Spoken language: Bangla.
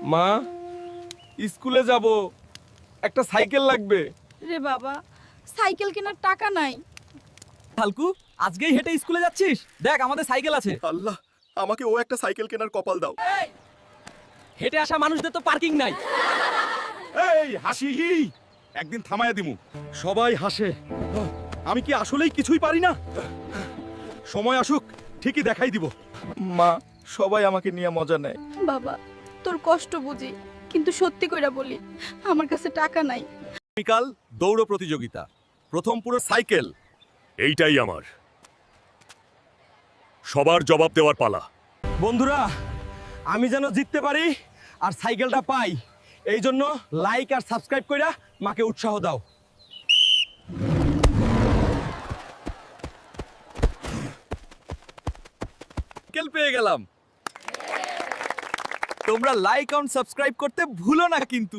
মা স্কুলে যাব, একটা সাইকেল লাগবে। রে বাবা, সাইকেল কেনার টাকা নাই। হালকু, আজকেই হেঁটে স্কুলে যাচ্ছিস? দেখ আমাদের সাইকেল আছে। আল্লাহ, আমাকে ও একটা সাইকেল কেনার কপাল দাও। হেঁটে আসা মানুষদের তো পার্কিং নাই। এই হাসি হি, একদিন থামায়া দিমু। সবাই হাসে, আমি কি আসলেই কিছুই পারি না? সময় আসুক, ঠিকই দেখাই দিব। মা, সবাই আমাকে নিয়ে মজা নেয়। বাবা, তোর কষ্ট বুঝি, কিন্তু সত্যি কইরা বলি, আমার কাছে টাকা নাই। বিকাল দৌড় প্রতিযোগিতা, প্রথম পুরো সাইকেল। এইটাই আমার, সবার জবাব দেওয়ার পালা। বন্ধুরা, আমি যেন জিততে পারি আর সাইকেলটা পাই, এই জন্য লাইক আর সাবস্ক্রাইব কইরা মাকে উৎসাহ দাও। সাইকেল পেয়ে গেলাম। তোমরা লাইক আর সাবস্ক্রাইব করতে ভুলো না কিন্তু।